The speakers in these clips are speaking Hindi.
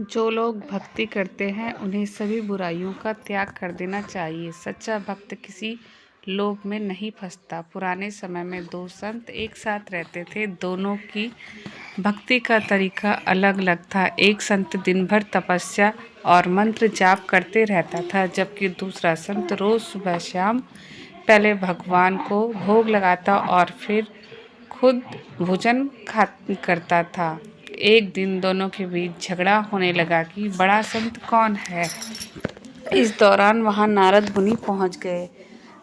जो लोग भक्ति करते हैं उन्हें सभी बुराइयों का त्याग कर देना चाहिए। सच्चा भक्त किसी लोभ में नहीं फंसता। पुराने समय में दो संत एक साथ रहते थे। दोनों की भक्ति का तरीका अलग अलग था। एक संत दिन भर तपस्या और मंत्र जाप करते रहता था, जबकि दूसरा संत रोज सुबह शाम पहले भगवान को भोग लगाता और फिर खुद भोजन करता था। एक दिन दोनों के बीच झगड़ा होने लगा कि बड़ा संत कौन है। इस दौरान वहां नारद मुनि पहुंच गए।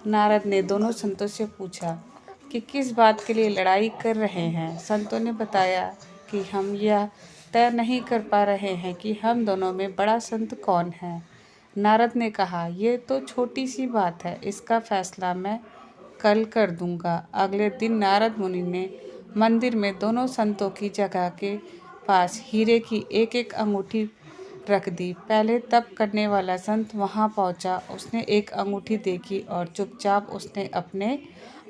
नारद ने दोनों संतों से पूछा कि किस बात के लिए लड़ाई कर रहे हैं। संतों ने बताया कि हम यह तय नहीं कर पा रहे हैं कि हम दोनों में बड़ा संत कौन है। नारद ने कहा, ये तो छोटी सी बात है, इसका फैसला मैं कल कर दूंगा। अगले दिन नारद मुनि ने मंदिर में दोनों संतों की जगह के पास हीरे की एक एक अंगूठी रख दी। पहले तप करने वाला संत वहां पहुंचा। उसने एक अंगूठी देखी और चुपचाप उसने अपने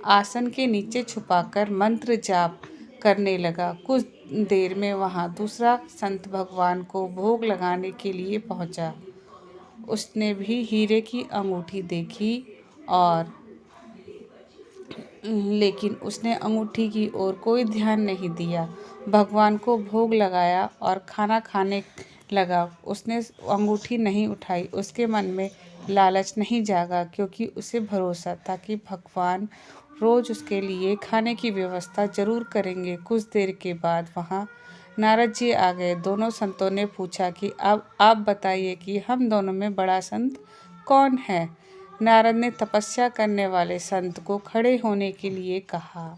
आसन के नीचे छुपाकर मंत्र जाप करने लगा। कुछ देर में वहां दूसरा संत भगवान को भोग लगाने के लिए पहुंचा। उसने भी हीरे की अंगूठी देखी और लेकिन उसने अंगूठी की ओर कोई ध्यान नहीं दिया। भगवान को भोग लगाया और खाना खाने लगा। उसने अंगूठी नहीं उठाई। उसके मन में लालच नहीं जागा, क्योंकि उसे भरोसा था कि भगवान रोज उसके लिए खाने की व्यवस्था जरूर करेंगे। कुछ देर के बाद वहाँ नारद जी आ गए। दोनों संतों ने पूछा कि अब आप बताइए कि हम दोनों में बड़ा संत कौन है। नारद ने तपस्या करने वाले संत को खड़े होने के लिए कहा।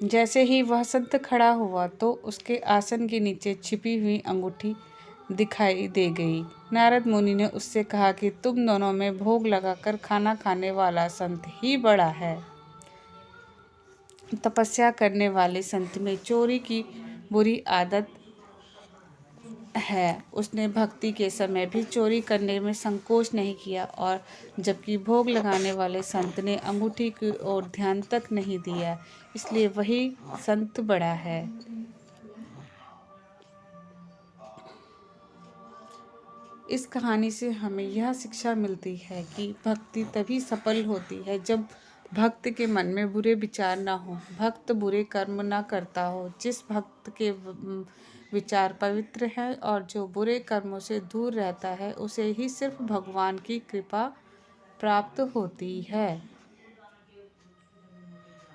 जैसे ही वह संत खड़ा हुआ तो उसके आसन के नीचे छिपी हुई अंगूठी दिखाई दे गई। नारद मुनि ने उससे कहा कि तुम दोनों में भोग लगाकर खाना खाने वाला संत ही बड़ा है। तपस्या करने वाले संत में चोरी की बुरी आदत है। उसने भक्ति के समय भी चोरी करने में संकोच नहीं किया, और जबकि भोग लगाने वाले संत ने अंगूठी की ओर ध्यान तक नहीं दिया, इसलिए वही संत बड़ा है। इस कहानी से हमें यह शिक्षा मिलती है कि भक्ति तभी सफल होती है जब भक्त के मन में बुरे विचार ना हो, भक्त बुरे कर्म ना करता हो। जिस भक्त के विचार पवित्र हैं और जो बुरे कर्मों से दूर रहता है, उसे ही सिर्फ भगवान की कृपा प्राप्त होती है।